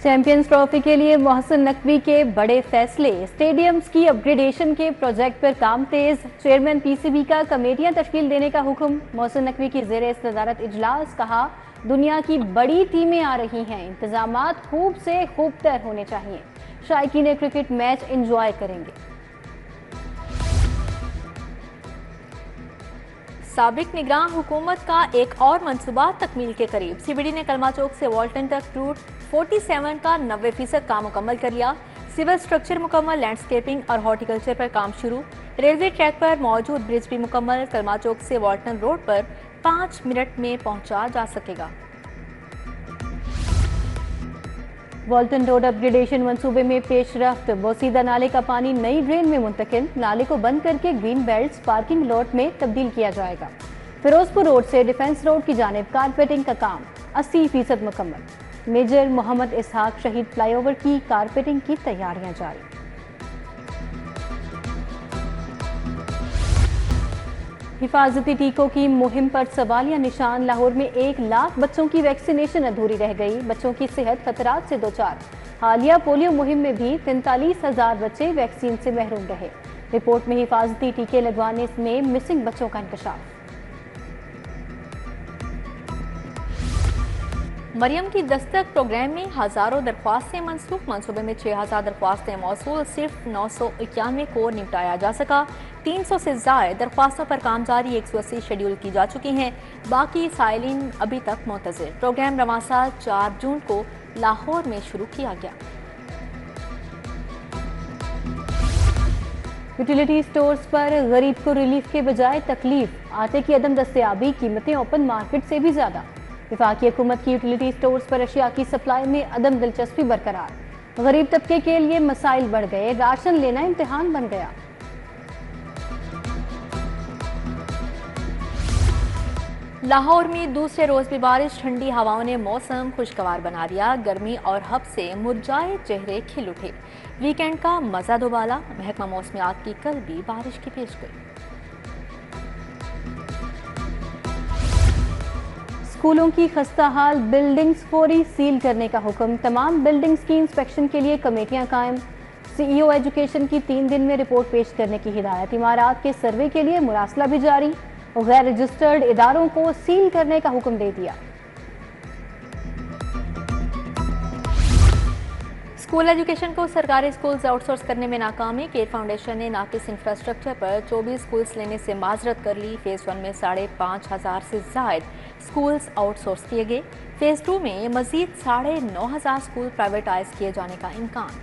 Champions trophy के लिए मोहसिन नकवी के बड़े फैसले, स्टेडियम्स की अपग्रेडेशन के प्रोजेक्ट पर काम तेज, चेयरमैन पीसीबी का कमेटियां तश्कील देने का हुक्म। मोहसिन नकवी की ज़ेरे सदारत इजलास, कहा दुनिया की बड़ी टीमें आ रही हैं, इंतजामात खूब से खूब तर होने चाहिए, शायकीन क्रिकेट मैच एंजॉय करेंगे। साबिक निगरान हुकूमत का एक और मंसूबा तकमील के करीब। सीबीडी ने कलमा चौक से वाल्टन तक रूट 47 का 90% काम मुकम्मल कर लिया। सिविल स्ट्रक्चर मुकम्मल, लैंडस्केपिंग और हॉर्टिकल्चर पर काम शुरू। रेलवे ट्रैक पर मौजूद ब्रिज भी मुकम्मल। कलमा चौक से वाल्टन रोड पर 5 मिनट में पहुंचा जा सकेगा। वाल्टन रोड अपग्रेडेशन मंसूबे में पेशरफ्त, बोसीदा नाले का पानी नई ड्रेन में मुंतकिल, नाले को बंद करके ग्रीन बेल्ट्स पार्किंग लॉट में तब्दील किया जाएगा। फिरोजपुर रोड से डिफेंस रोड की जानिब कारपेटिंग का काम 80% मुकम्मल। मेजर मोहम्मद इसहाक शहीद फ्लाईओवर की कारपेटिंग की तैयारियां जारी। हिफाजती टीकों की मुहिम पर सवालिया निशान। लाहौर में 1 लाख बच्चों की वैक्सीनेशन अधूरी रह गई। बच्चों की सेहत खतरात से दोचार। हालिया पोलियो मुहिम में भी 43,000 बच्चे वैक्सीन से महरूम रहे। रिपोर्ट में हिफाजती टीके लगवाने में मिसिंग बच्चों का इंकशाफ। मरियम की दस्तक प्रोग्राम में हजारों दरख्वास्तें मनसूख। मंसूबे में 6000 दरख्वास्तें मौसूल, सिर्फ 991 को निपटाया जा सका। 300 से ज्यादा दरख्वास्तों पर काम जारी, 180 शेड्यूल की जा चुकी हैं, बाकी साइलिन अभी तक मुंतज़िर। प्रोग्राम रवां साल 4 जून को लाहौर में शुरू किया गया। यूटिलिटी स्टोर्स पर गरीब को रिलीफ के बजाय तकलीफ। आटे की अदम दस्तयाबी, कीमतें ओपन मार्केट से भी ज्यादा। वफाकी हुकूमत की यूटिलिटी स्टोर्स पर अशिया की सप्लाई में अदम दिलचस्पी बरकरार। गरीब तबके के लिए मसाइल बढ़ गए, राशन लेना इम्तिहान बन गया। लाहौर में दूसरे रोज भी बारिश, ठंडी हवाओं ने मौसम खुशगवार बना दिया। गर्मी और हब से मुरझाए चेहरे खिल उठे। वीकेंड का मजा दोबाला। महकमा मौसमियात की कल भी बारिश की पेशगोई। स्कूलों की खस्ता हाल, बिल्डिंग्स फौरी सील करने का हुक्म। तमाम बिल्डिंग्स की इंस्पेक्शन के लिए कमेटियां कायम। सीईओ एजुकेशन की 3 दिन में रिपोर्ट पेश करने की हिदायत। इमारात के सर्वे के लिए मुरासला भी जारी। गैर रजिस्टर्ड इदारों को सील करने का हुक्म दे दिया। स्कूल एजुकेशन को सरकारी स्कूल्स आउटसोर्स करने में नाकामी। केयर फाउंडेशन ने नाकिस इंफ्रास्ट्रक्चर पर 24 स्कूल्स लेने से माजरत कर ली। फेज 1 में 5,500 से जायद स्कूल्स आउटसोर्स किए गए। फेज 2 में मजीद 9,500 स्कूल प्राइवेटाइज किए जाने का इम्कान।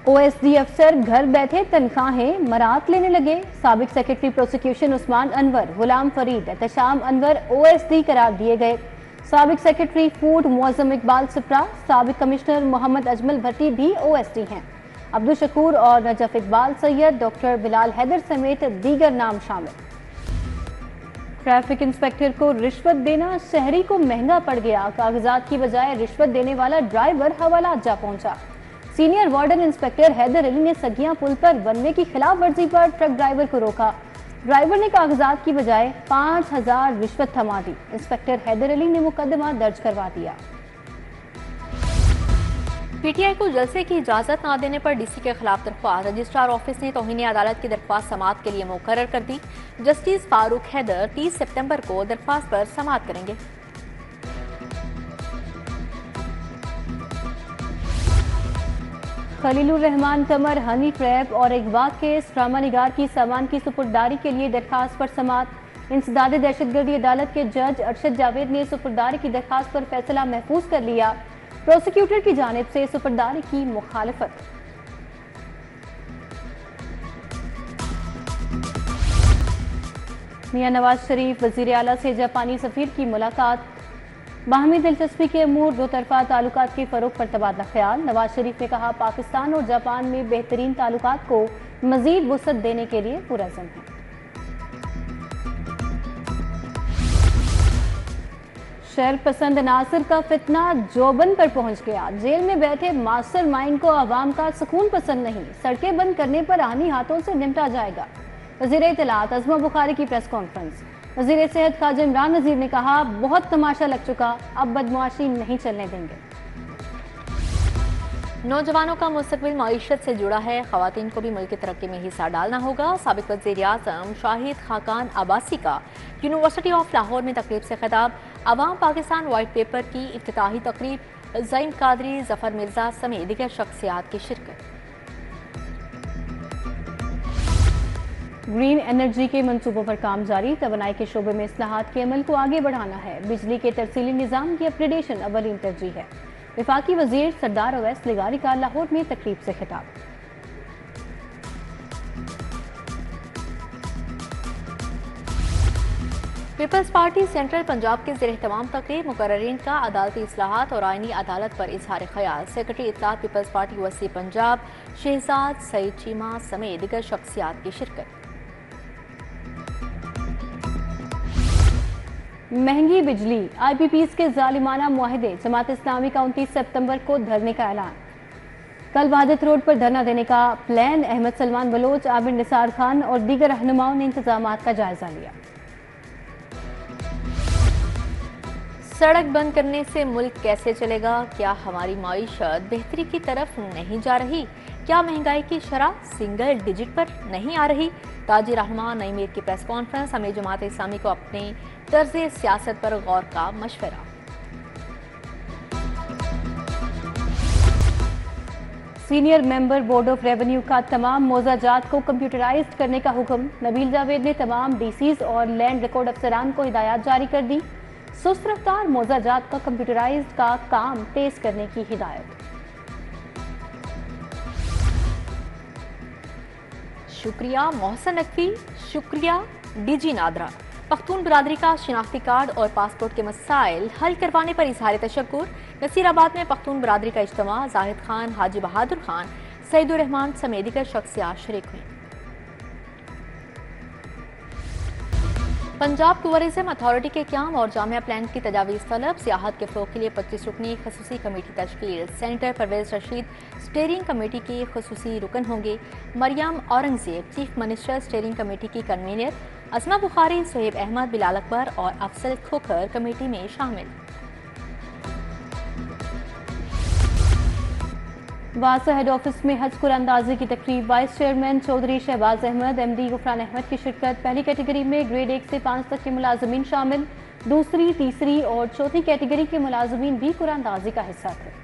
ओएसडी अफसर घर बैठे तनख्वाहें मरात लेने लगे। साबिक secretary prosecution Usman Anwar, Ghulam Farid, Ehtesham Anwar OSD करार दिए गए। साबिक सेक्रेटरी फूड मुअज्जम इकबाल सिप्रा, साबिक कमिश्नर मोहम्मद अजमल भट्टी भी ओएसडी हैं। अब्दुल शकूर और नजफ इकबाल सैयद, डॉक्टर बिलाल हैदर समेत दीगर नाम शामिल। ट्रैफिक इंस्पेक्टर को रिश्वत देना शहरी को महंगा पड़ गया। कागजात की बजाय रिश्वत देने वाला ड्राइवर हवालात जा पहुंचा। Senior warden inspector Haider Ali ने सगिया पुल पर वनवे की खिलाफ वर्जी पर ट्रक ड्राइवर को रोका। ड्राइवर ने कागजात की बजाय 5,000 रिश्वत थमा दी। इंस्पेक्टर हैदर अली ने मुकदमा दर्ज करवा दिया। पीटीआई को जलसे की इजाजत न देने पर डीसी के खिलाफ दरख्वास्त। रजिस्ट्रार ऑफिस ने तौहीन अदालत की दरख्वास्त समाअत के लिए मुकर्रर कर दी। जस्टिस फारूक हैदर 30 सितंबर को दरख्वास्त पर समाअत करेंगे। खलीलुर रहमान कमर हनी ट्रैप और अगवा केस, ड्रामा निगार की सामान की सुपुर्दारी के लिए दरखास्त पर समाअत। इंसदाद दहशतगर्दी अदालत के जज अरशद जावेद ने सुपुर्दारी की दरखास्त पर फैसला महफूज कर लिया। प्रोसिक्यूटर की जानिब से सुपुर्दारी की मुखालफत। मियां नवाज शरीफ वजीर आला से जापानी सफीर की मुलाकात। बाहमी दिलचस्पी के अमूर, दो तरफा ताल्लुकात के फरोग पर तबादला ख्याल। नवाज शरीफ ने कहा पाकिस्तान और जापान में बेहतरीन ताल्लुकात को मजीद वुसअत देने के लिए पुरअज़्म है। शहर पसंद नासिर का फितना जोबन पर पहुंच गया। जेल में बैठे मास्टर माइंड को आवाम का सुकून पसंद नहीं। सड़कें बंद करने पर आनी हाथों से निपटा जाएगा। वज़ीर इत्तलात अज़मा बुखारी की प्रेस कॉन्फ्रेंस। वज़ीर सेहत ख्वाजा इमरान नज़ीर ने कहा, बहुत तमाशा लग चुका, अब बदमाशी नहीं चलने देंगे। नौजवानों का मुस्तकबिल मईशत से जुड़ा है, ख़वातीन को भी मुल्क की तरक्की में हिस्सा डालना होगा। साबिक़ वज़ीर आज़म शाहिद खाकान अब्बासी का यूनिवर्सिटी ऑफ लाहौर में तकरीब से खिताब। अवाम पाकिस्तान वाइट पेपर की इफ्तिताही तकरीब, ज़ईन कादरी, ज़फ़र मिर्ज़ा समेत दीगर शख्सियात की शिरकत। ग्रीन एनर्जी के मंसूबों पर काम जारी, तवानाई के शोबे में इस्लाहात के अमल को आगे बढ़ाना है। बिजली के तरसीली निज़ाम की अपग्रेडेशन अवलीन तरजीह है। वफाकी वज़ीर सरदार अवैस लिगारी का लाहौर में तकरीब से खिताब। पीपल्स पार्टी सेंट्रल पंजाब के ज़ेर तमाम तकरीब, मुकर्ररीन का अदालती इस्लाहात और आइनी अदालत पर इजहार ख्याल। सेक्रेटरी इत्तलात पीपल्स पार्टी वसी पंजाब शहजाद सईद चीमा समेत दीगर शख्सियात की शिरकत। महंगी बिजली, IPPs के जालिमाना मुआहदे, जमात इस्लामी का 29 सितंबर को धरने का ऐलान। कल वहादत रोड पर धरना देने का प्लान। अहमद सलमान बलोच, आबिद निसार खान और दीगर रहनुमाओं ने इंतजामात का जायजा लिया। सड़क बंद करने से मुल्क कैसे चलेगा? क्या हमारी माईशत बेहतरी की तरफ नहीं जा रही? क्या महंगाई की शरह सिंगल डिजिट पर नहीं आ रही? ताजी रहनुमा नई मीर की प्रेस कॉन्फ्रेंस, हमें जमात इस्लामी को अपने तर्ज सियासत पर गौर का मशवरा। Senior member board of revenue का तमाम मोजाजात को कंप्यूटराइज्ड करने का हुक्म। नबील जावेद ने तमाम DCs और लैंड रिकॉर्ड अफसरान को हिदायत जारी कर दी। सुस्त रफ्तार मोजाजात का कंप्यूटराइज्ड का काम तेज करने की हिदायत। शुक्रिया मोहसन नकवी, शुक्रिया DG नादरा। पख्तून बिरादरी का शिनाख्ती कार्ड और पासपोर्ट के मसाइल हल करवाने पर इजहार तशक्कुर। नसीराबाद में पख्तून बिरादरी का इज्तिमा, जाहिद खान, हाजी बहादुर खान, सईदुर रहमान समेत दीगर शख्सियात शरीक हुई। पंजाब टूरिज्म अथॉरिटी के क्याम और जामिया प्लान की तजावीज़ तलब। सियाहत के फ़रोग़ के लिए 25 रुकनी खसूसी कमेटी तश्कील। Senator Parvez Rasheed steering committee के खसूसी रुकन होंगे। Maryam Aurangzeb chief minister steering committee की कन्वीनर। असमा बुखारी, सुहेब अहमद, बिलाल अकबर और अफसल खोखर कमेटी में शामिल। वासा हेड ऑफिस में हज कुरानंदाजी की तकरीब। Vice chairman Chaudhry Shahbaz Ahmad, MD Ghufran Ahmad की शिरकत। पहली कैटेगरी में ग्रेड 1 से 5 तक के मुलाजमीन शामिल। दूसरी, तीसरी और चौथी कैटेगरी के मुलाजमीन भी कुरानंदाजी का हिस्सा थे।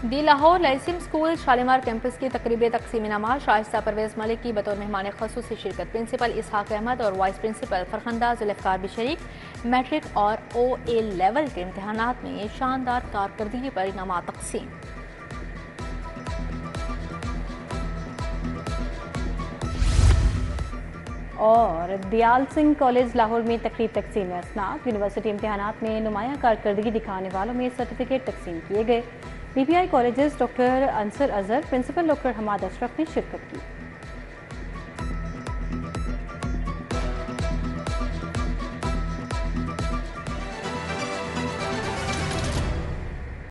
दी लाहौर लाइसिम स्कूल शालीमार कैंपस की तकरीब तकसीम इनामा। शाइस्ता परवेज मलिक की बतौर मेहमान खसूसी शिरकत। प्रिंसिपल इसहाक अहमद और वाइस प्रिंसिपल फरखंदा जुल्फ़िकार भी शरीक। मैट्रिक और OA लेवल के इम्तहानात में शानदार कारकर्दगी पर इनामात तकसीम। और दयाल सिंह कॉलेज लाहौर में तकरीब तकसीम असनाद। यूनिवर्सिटी इम्तहानात में नुमाया कारकर्दगी दिखाने वालों में सर्टिफिकेट तकसीम किए गए। PPI colleges doctor Ansar Azhar, principal doctor Hammad Ashraf ने शिरकत की।